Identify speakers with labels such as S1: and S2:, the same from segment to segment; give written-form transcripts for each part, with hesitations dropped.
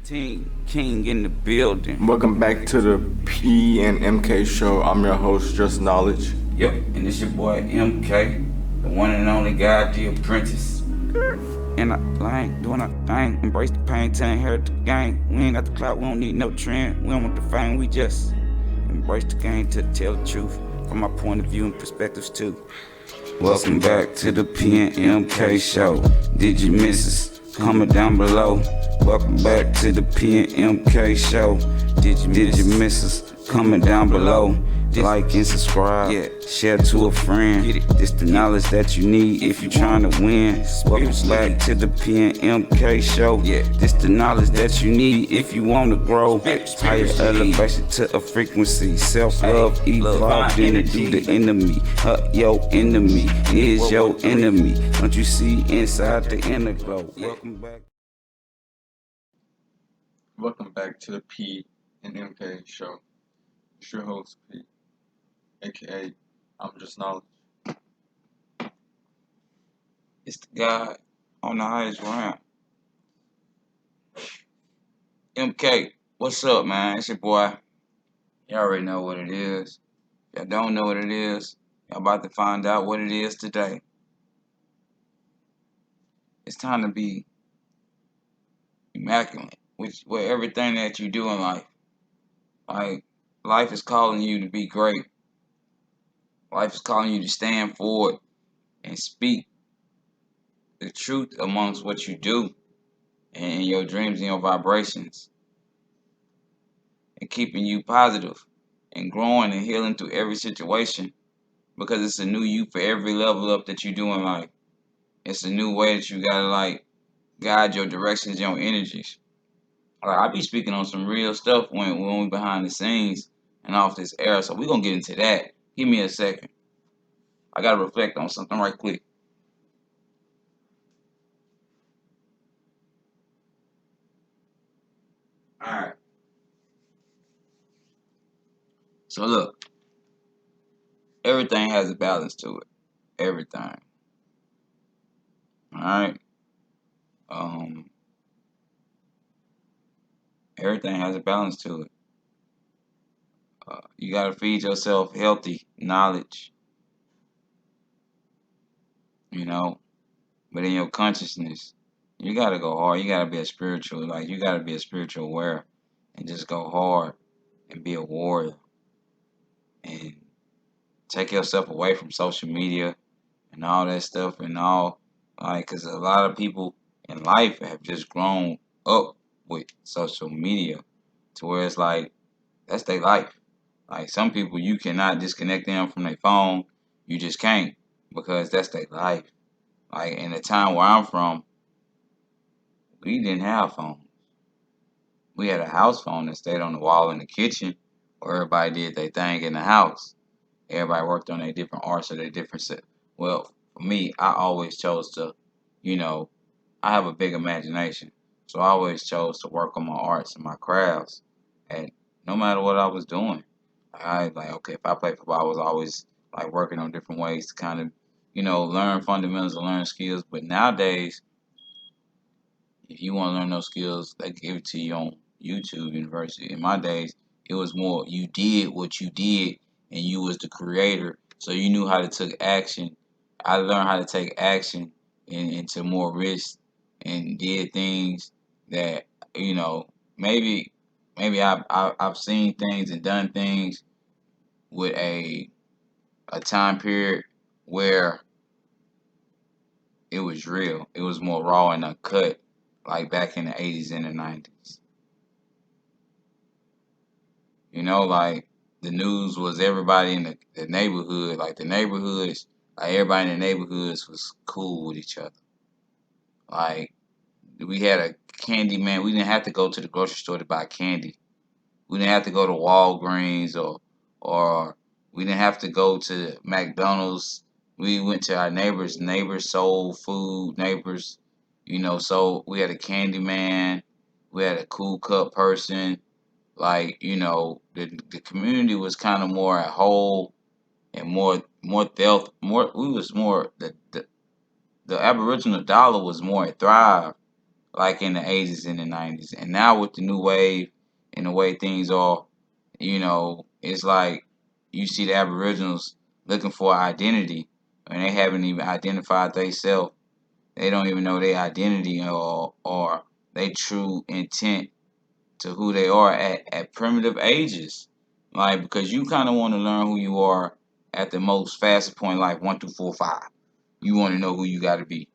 S1: Team King in the building.
S2: Welcome back to the P and MK show. I'm your host, Just Knowledge.
S1: Yep, and it's your boy MK, the one and only guy, the apprentice. And I ain't doing a thing. Embrace the pain, tell inherit the game. We ain't got the clout, we don't need no trend. We don't want the fame, we just embrace the game to tell the truth from my point of view and perspectives too. Welcome back to the P and MK show. Did you miss us? Comment down below. Welcome back to the P and MK show. Did you miss us? Comment down below. Like and subscribe. Yeah. Share to a friend. This the knowledge that you need if you're trying to win. Welcome back to the P and MK show. Yeah. This the knowledge that you need if you want to grow. Higher elevation to a frequency. Self-love evolved into the enemy. Your enemy is your enemy. Don't you see inside the inner glow? Welcome back.
S2: Welcome back to the P and MK show. It's your host, P, aka I'm Just Knowledge.
S1: It's the guy on the highest round. MK, what's up, man? It's your boy. Y'all already know what it is. Y'all don't know what it is. Y'all about to find out what it is today. It's time to be immaculate with everything that you do in life. Like, life is calling you to be great. Life is calling you to stand forward and speak the truth amongst what you do and your dreams and your vibrations, and keeping you positive and growing and healing through every situation, because it's a new you for every level up that you do in life. It's a new way that you gotta guide your directions, your energies. I be speaking on some real stuff when we behind the scenes and off this air, so we're gonna get into that. Give me a second. I gotta reflect on something right quick. Alright. So look, everything has a balance to it. Everything. Alright? Everything has a balance to it. You gotta feed yourself healthy knowledge, but in your consciousness, you gotta go hard. You gotta be a spiritual, you gotta be a spiritual aware and just go hard and be a warrior and take yourself away from social media and all that stuff and all, because a lot of people in life have just grown up with social media to where it's like, that's their life. Like, some people, you cannot disconnect them from their phone. You just can't, because that's their life. Like, in the time where I'm from, we didn't have phones. We had a house phone that stayed on the wall in the kitchen, where everybody did their thing in the house. Everybody worked on their different arts or their different set. Well, for me, I always chose to, I have a big imagination. So I always chose to work on my arts and my crafts. And no matter what I was doing, okay, if I played football, I was always working on different ways to kind of, learn fundamentals and learn skills. But nowadays, if you want to learn those skills, they give it to you on YouTube University. In my days, it was more you did what you did and you was the creator. So you knew how to take action. I learned how to take action into more risk and did things that, maybe I've seen things and done things with a time period where it was real. It was more raw and uncut, like back in the 80s and the 90s. The news was everybody in the neighborhood, everybody in the neighborhoods was cool with each other. Like, we had a candy man. We didn't have to go to the grocery store to buy candy. We didn't have to go to Walgreens or we didn't have to go to McDonald's. We went to our neighbors. Neighbors sold food. Neighbors, so we had a candy man. We had a cool cut person. The community was kind of more at whole and more stealth. We was more the Aboriginal dollar was more at thrive like in the 80s and the 90s. And now with the new wave and the way things are, it's like you see the Aboriginals looking for identity and they haven't even identified themselves. They don't even know their identity or their true intent to who they are at primitive ages. Like, because you kind of want to learn who you are at the most fastest point in life, 1 through 4, 5. You want to know who you got to be.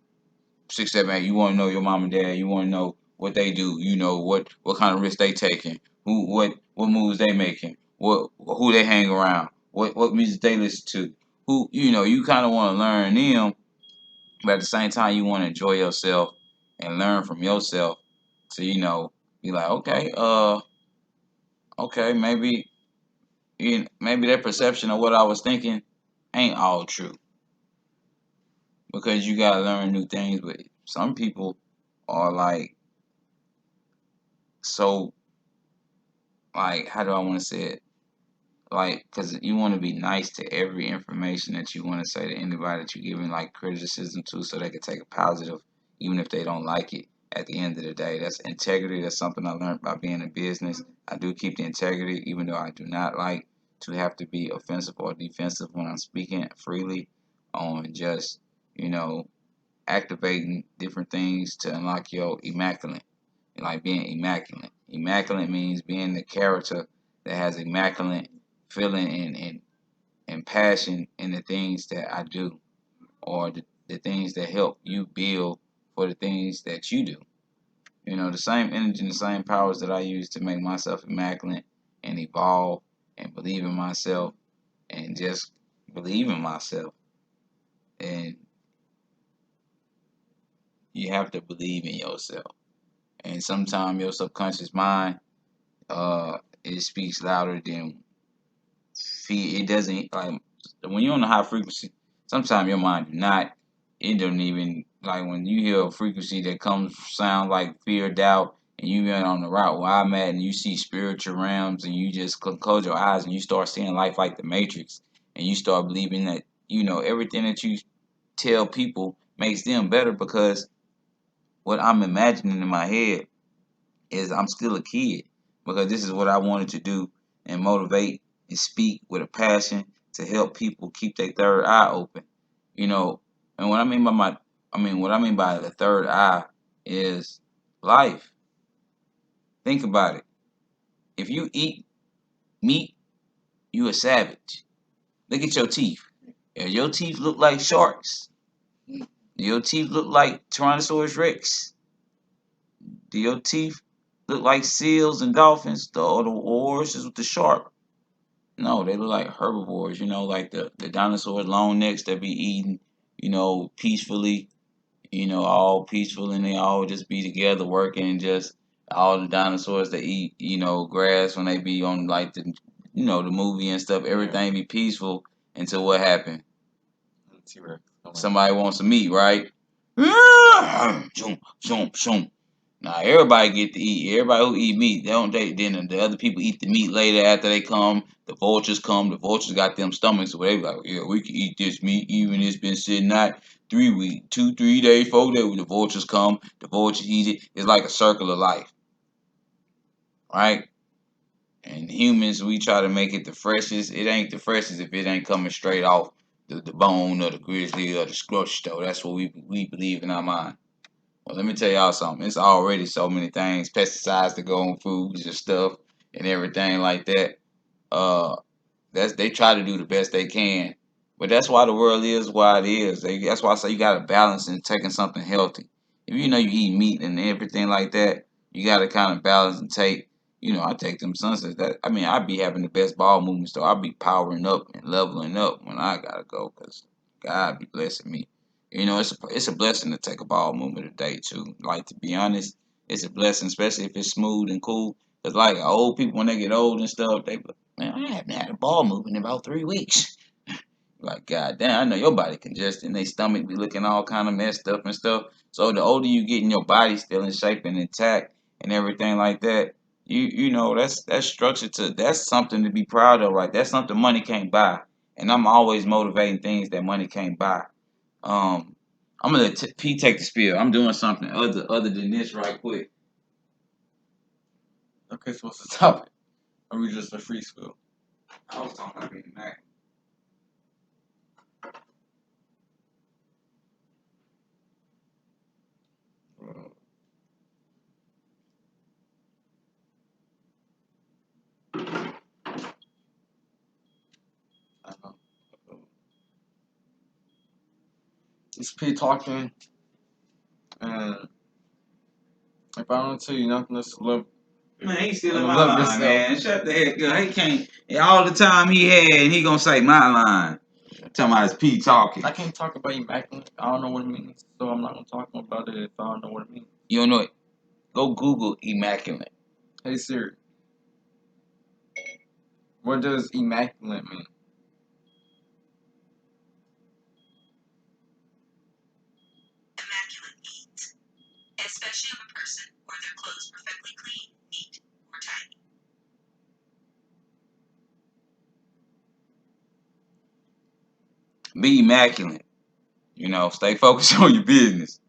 S1: 6, 7, 8. You want to know your mom and dad. You want to know what they do. You know what kind of risks they taking. What moves they making. Who they hang around. What music they listen to. Who you kind of want to learn them, but at the same time you want to enjoy yourself and learn from yourself. So be like, okay, maybe that perception of what I was thinking ain't all true because you gotta learn new things. But some people are like so like how do I want to say it? Like, because you want to be nice to every information that you want to say to anybody that you're giving like criticism to, so they can take a positive, even if they don't like it. At the end of the day, that's integrity. That's something I learned by being in business. I do keep the integrity, even though I do not like to have to be offensive or defensive when I'm speaking freely on just you know activating different things to unlock your immaculate, like being immaculate. Immaculate means being the character that has immaculate feeling and passion in the things that I do, or the things that help you build for the things that you do. The same energy and the same powers that I use to make myself immaculate and evolve and believe in myself and just believe in myself. And you have to believe in yourself. And sometimes your subconscious mind, it speaks louder than it doesn't like when you're on a high frequency. Sometimes your mind do not. It don't even like when you hear a frequency that comes sound like fear, doubt, and you been on the route where I'm at, and you see spiritual realms, and you just close your eyes and you start seeing life like the Matrix, and you start believing that everything that you tell people makes them better because what I'm imagining in my head is I'm still a kid because this is what I wanted to do and motivate and speak with a passion to help people keep their third eye open. You know, and what I mean by the third eye is life. Think about it. If you eat meat, you a savage. Look at your teeth. If your teeth look like sharks, your teeth look like Tyrannosaurus Rex, do your teeth look like seals and dolphins, or the oranges with the shark? No, they look like herbivores, like the dinosaurs, long necks that be eating, peacefully, all peaceful and they all just be together working and just all the dinosaurs that eat, grass when they be on like the movie and stuff, everything be peaceful until what happened?
S2: T-Rex.
S1: Somebody wants some meat, right? Shoom, shoom, shoom. Now everybody get to eat. Everybody who eat meat, they don't. Then the other people eat the meat later after they come. The vultures come. The vultures got them stomachs where they be like, yeah, we can eat this meat even it's been sitting out 3 weeks, 2, 3 days, 4 days. The vultures come. The vultures eat it. It's like a circle of life, right? And humans, we try to make it the freshest. It ain't the freshest if it ain't coming straight off the bone or the grizzly or the squash though. That's what we believe in our mind. Well, let me tell y'all something. It's already so many things, pesticides that go on foods and stuff and everything like that. Uh, they try to do the best they can, but that's why the world is why it is. That's why I say you got to balance in taking something healthy. If you know you eat meat and everything like that, you got to kind of balance and take. I take them sunsets. I be having the best ball movements though. I be powering up and leveling up when I gotta go, cause God be blessing me. It's a blessing to take a ball movement a day too. Like to be honest, it's a blessing, especially if it's smooth and cool. Cause like old people when they get old and stuff, they be like, man, I haven't had a ball movement in about 3 weeks. Like, God damn, I know your body congested and they stomach be looking all kind of messed up and stuff. So the older you get and your body still in shape and intact and everything like that, that's structured that's something to be proud of, right? That's something money can't buy. And I'm always motivating things that money can't buy. Um, I'm gonna let P take the spiel. I'm doing something other than this right quick.
S2: Okay, so what's the topic? Or we just a free spill?
S1: I was talking about being Mac.
S2: I don't know. It's P talking, and if I don't tell you nothing, just love.
S1: Man, he's still in
S2: And
S1: my
S2: love
S1: line,
S2: yourself.
S1: man. Shut the heck up. He can't. All the time he had, and he gonna say my line. Talking about his P talking.
S2: I can't talk about immaculate. I don't know what it means, so I'm not gonna talk about it if I don't know what it means.
S1: You don't know it? Go Google immaculate.
S2: Hey Siri, what does immaculate mean?
S3: Immaculate means, especially of a person or their clothes perfectly clean, neat, or tidy.
S1: Be immaculate. You know, stay focused on your business.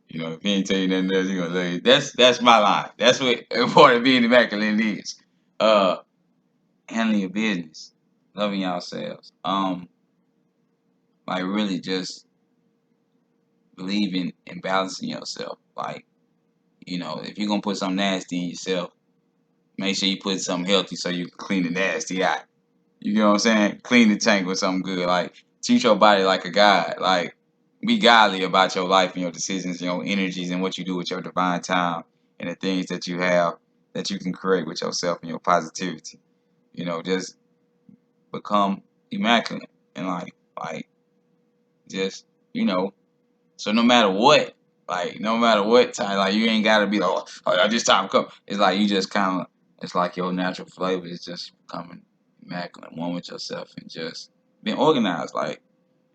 S1: You know, if he ain't tell you nothing else, you gonna say that's my line. That's what part of being immaculate is. Uh, handling your business, loving yourselves. Like really just believing in balancing yourself. Like, you know, if you're gonna put something nasty in yourself, make sure you put something healthy so you can clean the nasty out. You know what I'm saying? Clean the tank with something good. Like treat your body like a god. Like be godly about your life and your decisions, your energies, and what you do with your divine time and the things that you have that you can create with yourself and your positivity. You know, just become immaculate and like just you know. So no matter what, like no matter what time, like you ain't gotta be like, oh, this time come. It's like you just kind of, it's like your natural flavor is just becoming immaculate, one with yourself, and just being organized, like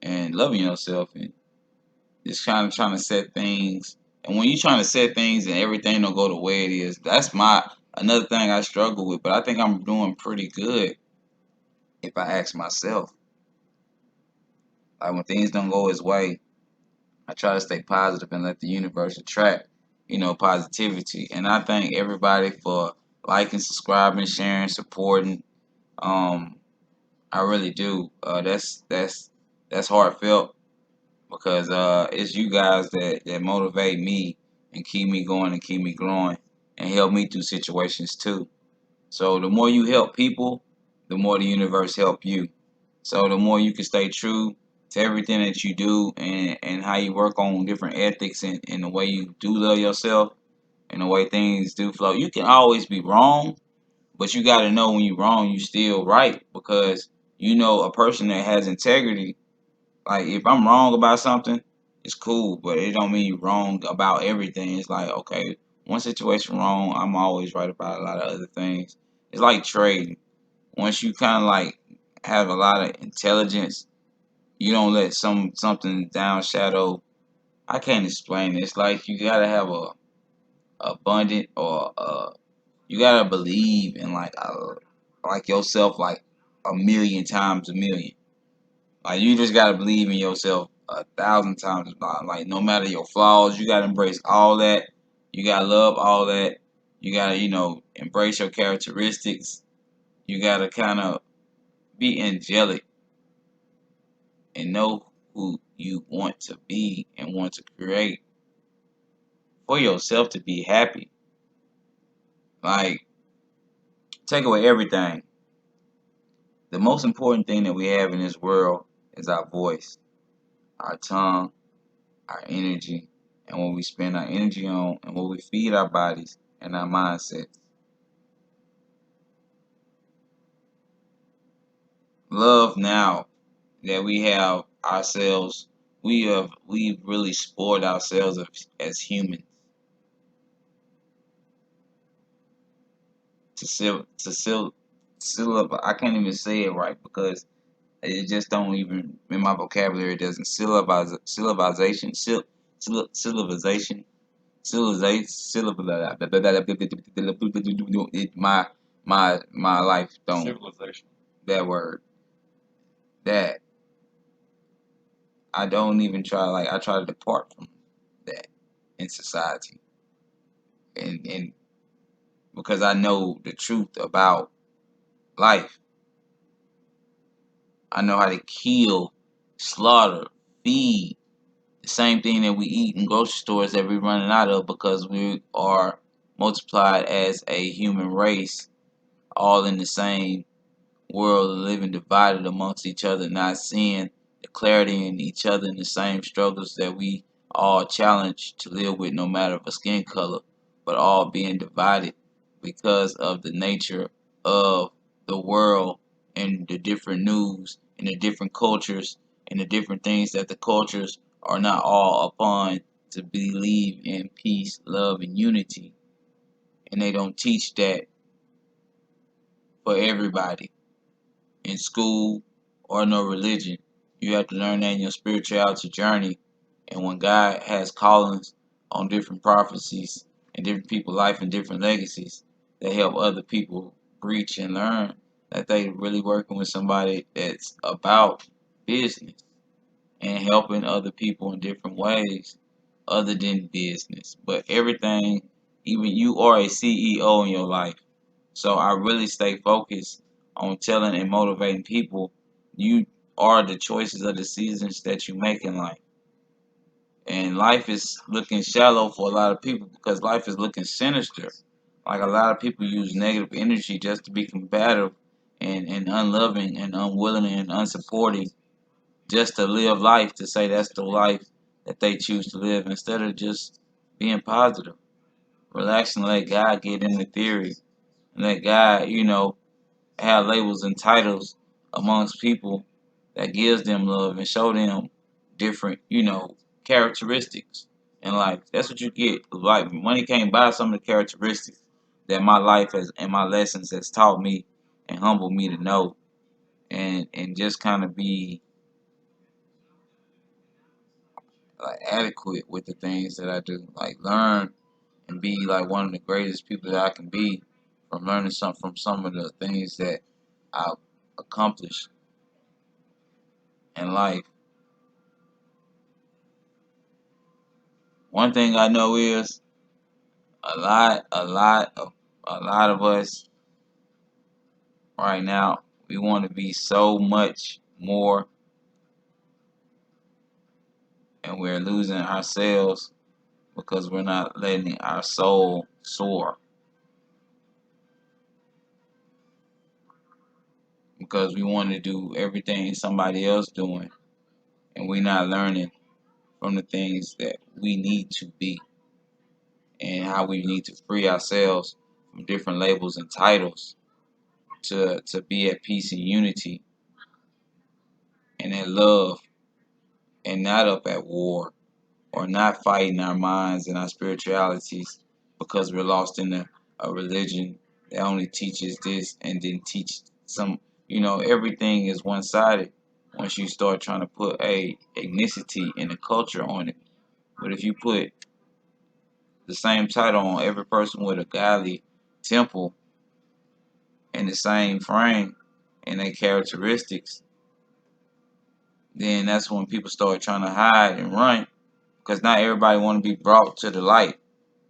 S1: and loving yourself, and just kind of trying to set things. And when you're trying to set things and everything don't go the way it is, that's my another thing I struggle with. But I think I'm doing pretty good if I ask myself. Like when things don't go his way, I try to stay positive and let the universe attract, positivity. And I thank everybody for liking, subscribing, sharing, supporting. Um, I really do. That's heartfelt because it's you guys that motivate me and keep me going and keep me growing and help me through situations too. So the more you help people, the more the universe help you. So the more you can stay true to everything that you do and how you work on different ethics and the way you do love yourself and the way things do flow. You can always be wrong, but you gotta know when you're wrong, you still right because a person that has integrity, like if I'm wrong about something, it's cool, but it don't mean you're wrong about everything. It's like, okay, one situation wrong, I'm always right about a lot of other things. It's like trading. Once you kind of like have a lot of intelligence, you don't let something down shadow. I can't explain it. It's like you gotta have a abundant or you gotta believe in like yourself like a million times a million. Like you just gotta believe in yourself 1,000 times. Like no matter your flaws, you gotta embrace all that. You gotta love all that. You gotta embrace your characteristics. You gotta kind of be angelic and know who you want to be and want to create for yourself to be happy. Like take away everything. The most important thing that we have in this world is our voice, our tongue, our energy, and what we spend our energy on, and what we feed our bodies and our mindsets. Love now that we have ourselves, we've really spoiled ourselves as humans to seal up. I can't even say it right because it just don't even in my vocabulary. It doesn't civilization, my life don't
S2: Civilization.
S1: that word that I don't even try. Like I try to depart from that in society, and because I know the truth about life. I know how to kill, slaughter, feed. The same thing that we eat in grocery stores that we're running out of because we are multiplied as a human race, all in the same world, living divided amongst each other, not seeing the clarity in each other and the same struggles that we all challenge to live with, no matter of a skin color, but all being divided because of the nature of the world and the different news and the different cultures and the different things that the cultures are not all upon to believe in peace, love, and unity. And they don't teach that for everybody in school or no religion. You have to learn that in your spirituality journey. And when God has callings on different prophecies and different people's life and different legacies, they help other people reach and learn that they really working with somebody that's about business and helping other people in different ways other than business. But everything, even you are a CEO in your life. So I really stay focused on telling and motivating people you are the choices of the seasons that you make in life. And life is looking shallow for a lot of people because life is looking sinister. Like a lot of people use negative energy just to be combative and unloving and unwilling and unsupporting just to live life, to say that's the life that they choose to live instead of just being positive. Relax and let God get in the theory. And let God, have labels and titles amongst people that gives them love and show them different, characteristics in life. That's what you get. Like money can't buy some of the characteristics that my life has and my lessons has taught me and humbled me to know and just kind of be like adequate with the things that I do. Like learn and be like one of the greatest people that I can be from learning some from some of the things that I've accomplished in life. One thing I know is a lot of us right now, we want to be so much more and we're losing ourselves because we're not letting our soul soar because we want to do everything somebody else doing and we're not learning from the things that we need to be and how we need to free ourselves from different labels and titles to be at peace and unity and in love and not up at war or not fighting our minds and our spiritualities because we're lost in a religion that only teaches this and didn't teach some. Everything is one sided once you start trying to put a ethnicity and a culture on it. But if you put the same title on every person with a godly temple and the same frame and their characteristics, then that's when people start trying to hide and run because not everybody want to be brought to the light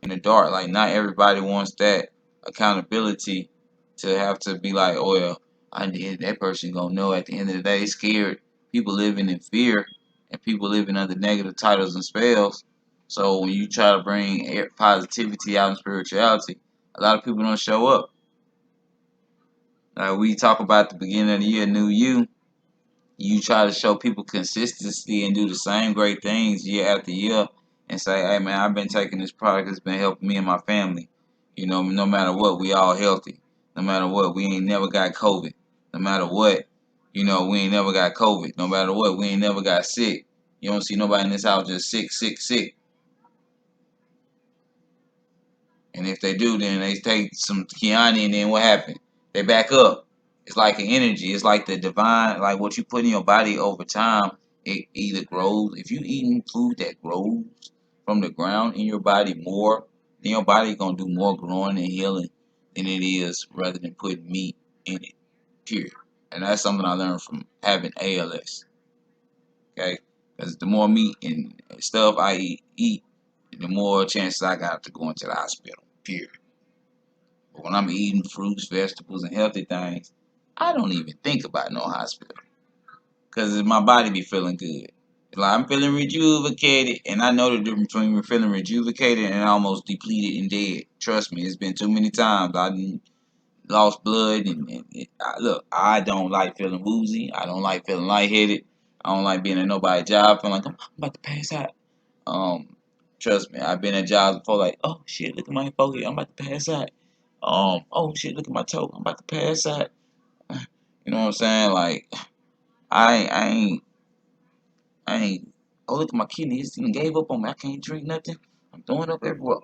S1: in the dark. Like not everybody wants that accountability to have to be like, oh well, I did that person gonna know at the end of the day. Scared people living in fear and people living under negative titles and spells. So when you try to bring positivity out in spirituality, a lot of people don't show up. Like we talk about the beginning of the year, new you try to show people consistency and do the same great things year after year and say, hey man, I've been taking this product, it's been helping me and my family. No matter what, we all healthy. No matter what, we ain't never got COVID. No matter what, we ain't never got COVID. No matter what, we ain't never got sick. You don't see nobody in this house just sick, sick, sick. And if they do, then they take some Kiani, and then what happened? They back up. It's like an energy. It's like the divine, like what you put in your body over time. It either grows. If you eating food that grows from the ground in your body more, then your body gonna do more growing and healing than it is rather than putting meat in it. Period. And that's something I learned from having ALS. Okay. Because the more meat and stuff I eat, the more chances I got to go into the hospital. Period. But when I'm eating fruits, vegetables, and healthy things, I don't even think about no hospital. Because my body be feeling good. Like I'm feeling rejuvenated, and I know the difference between feeling rejuvenated and almost depleted and dead. Trust me, it's been too many times I done lost blood, look, I don't like feeling woozy. I don't like feeling lightheaded. I don't like being at nobody's job feeling like I'm about to pass out. Um, Trust me, I've been at jobs before like, oh shit, look at my forehead, I'm about to pass out. Oh shit, look at my toe, I'm about to pass out. You know what I'm saying? Like, I ain't I ain't. Oh, look at my kidneys. Even gave up on me. I can't drink nothing. I'm throwing up everywhere.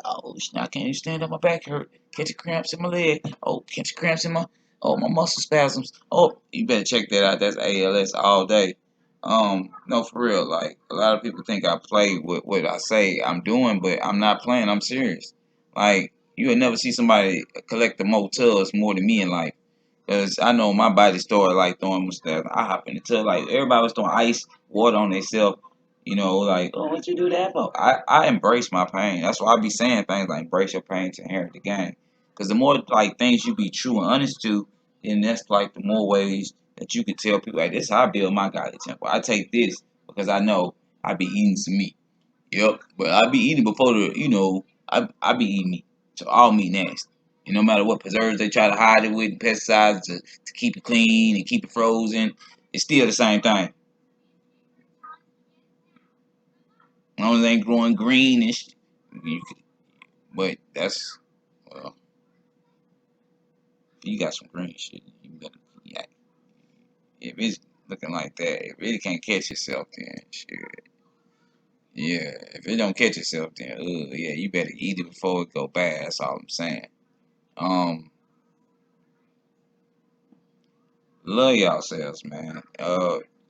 S1: Oh, I can't even stand up. My back hurt. Catching cramps in my leg. Oh, catching cramps in my. Oh, my muscle spasms. Oh, you better check that out. That's ALS all day. No, for real. Like a lot of people think I play with what I say I'm doing, but I'm not playing. I'm serious. Like you would never see somebody collect the motels more than me in life. Cause I know my body started like throwing stuff. I hop in the tub like everybody was throwing ice, water on themselves. You know, like, oh, what you do that for? I embrace my pain. That's why I be saying things like embrace your pain to inherit the game. Cause the more like things you be true and honest to, then that's like the more ways that you can tell people like this is how I build my godly temple. I take this because I know I be eating some meat. Yep, but I be eating before I be eating meat. So all meat nasty. And no matter what preservatives they try to hide it with, pesticides to keep it clean and keep it frozen, it's still the same thing. As long as it ain't growing greenish, you could, but that's well, if you got some green shit, you better yeah. If it's looking like that, if it can't catch itself, then shit. Yeah, if it don't catch itself, then yeah, you better eat it before it go bad. That's all I'm saying. Um, Love yourselves, man.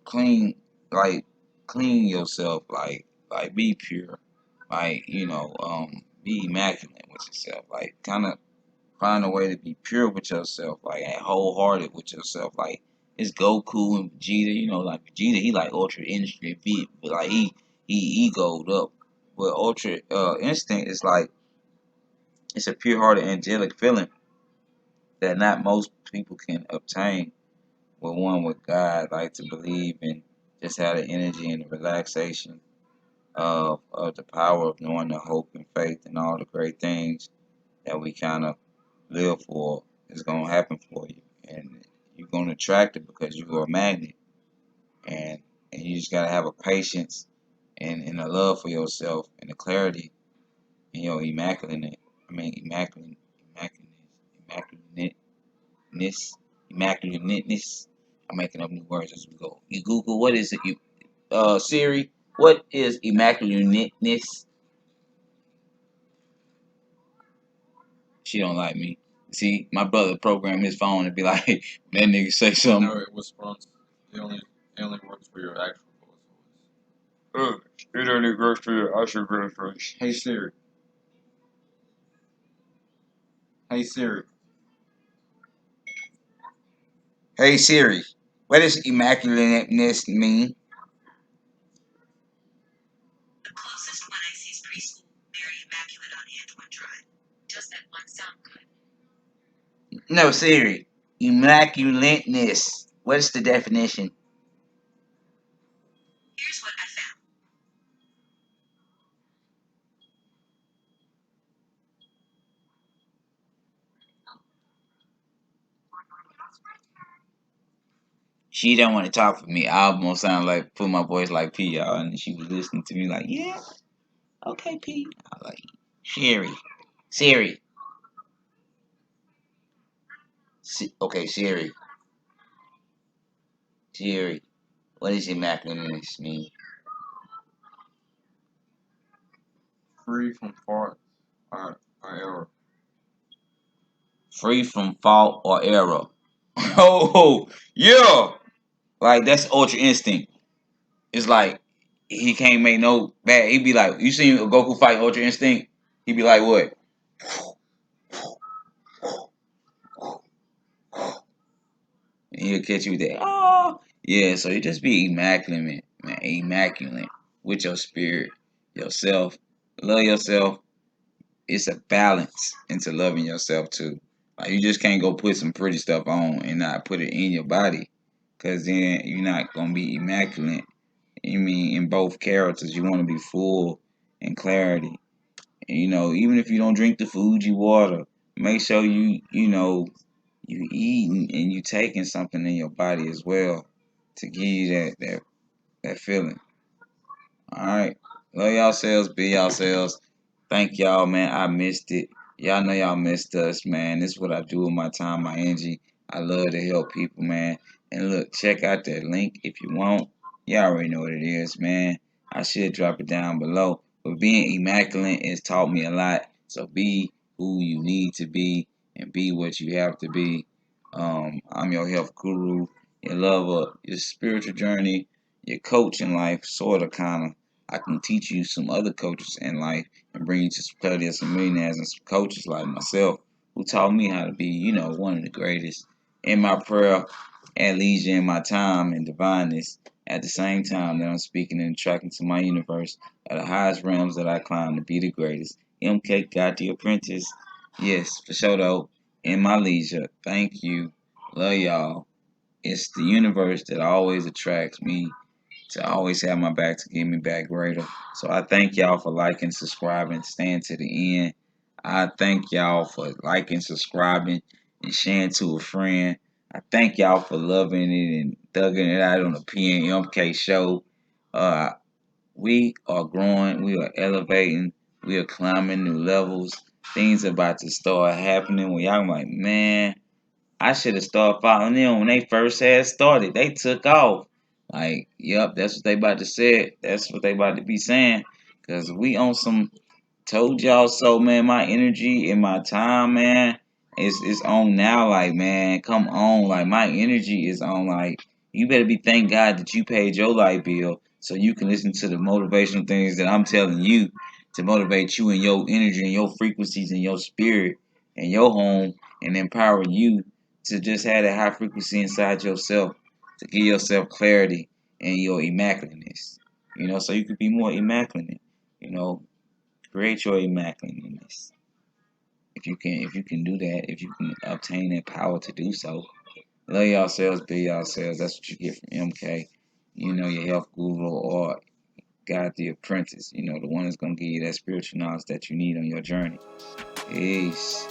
S1: Clean, like clean yourself, like be pure, like be immaculate with yourself. Like kind of find a way to be pure with yourself, like and wholehearted with yourself. Like it's Goku and Vegeta, like Vegeta, he like Ultra Industry fit, but like he egoed up. But Ultra Instinct is like it's a pure-hearted, angelic feeling that not most people can obtain with one with God, like to believe and just have the energy and the relaxation of the power of knowing the hope and faith and all the great things that we kind of live for is going to happen for you. And you're going to attract it because you are a magnet. And, and you just got to have a patience and a love for yourself and a clarity in your immaculate, immaculateness. I'm making up new words as we go. You Google what is it? You Siri, what is immaculateness? She don't like me. See, my brother programmed his phone to be like, when that nigga say something.
S2: No, it was response. It only works for your actual voice.
S1: It only works for your actual voice.
S2: Hey Siri. Hey Siri.
S1: Hey Siri, what does immaculateness mean?
S3: The closest one I see is preschool, Mary Immaculate on Antoine Drive. Does that one sound good?
S1: No, Siri, immaculateness. What's the definition?
S3: Here's what I found.
S1: She don't want to talk for me. I almost sound like put my voice like P, y'all, and she was listening to me like, yeah, okay, P. I like Siri, Siri, okay, Siri, Siri. What does immaculateness mean?
S2: Free from fault or error.
S1: Free from fault or error. Oh, yeah. Like that's Ultra Instinct. It's like he can't make no bad. He'd be like, you seen Goku fight Ultra Instinct? He'd be like, what? And he'll catch you with that. Oh, yeah. So you just be immaculate, immaculate with your spirit, yourself. Love yourself. It's a balance into loving yourself too. Like you just can't go put some pretty stuff on and not put it in your body, cause then you're not gonna be immaculate. You mean in both characters, you want to be full and clarity. And, even if you don't drink the food, you water. Make sure you eating and you taking something in your body as well to give you that feeling. All right. Love yourselves. Be yourselves. Thank y'all, man. I missed it. Y'all know y'all missed us, man. This is what I do with my time, my energy. I love to help people, man. And look, check out that link if you want. Y'all already know what it is, man. I should drop it down below. But being immaculate has taught me a lot. So be who you need to be and be what you have to be. I'm your health guru, your lover, your spiritual journey, your coach in life, sort of, kind of. I can teach you some other coaches in life and bring you to some plenty of some millionaires and some coaches like myself who taught me how to be, one of the greatest in my prayer at leisure in my time and divineness at the same time that I'm speaking and attracting to my universe are the highest realms that I climb to be the greatest. MK got the apprentice. Yes, for sure though. In my leisure. Thank you. Love y'all. It's the universe that always attracts me to always have my back to give me back greater. So I thank y'all for liking, subscribing, staying to the end. I thank y'all for liking, subscribing, and sharing to a friend. I thank y'all for loving it and thugging it out on the PNMK show. Uh, we are growing, we are elevating, we are climbing new levels. Things about to start happening where y'all like, man, I should have started following them when they first had started. They took off. Like, yep, that's what they about to say. That's what they about to be saying. Cause we on some told y'all so, man. My energy and my time, man, is on now. Like, man, come on. Like, my energy is on. Like, you better be thank God that you paid your light bill so you can listen to the motivational things that I'm telling you to motivate you and your energy and your frequencies and your spirit and your home and empower you to just have that high frequency inside yourself to give yourself clarity and your immaculateness. So you could be more immaculate. You know, Create your immaculateness. If you can do that, if you can obtain that power to do so, love yourselves, be yourselves. That's what you get from MK. Your health guru or God the apprentice. The one that's gonna give you that spiritual knowledge that you need on your journey. Peace.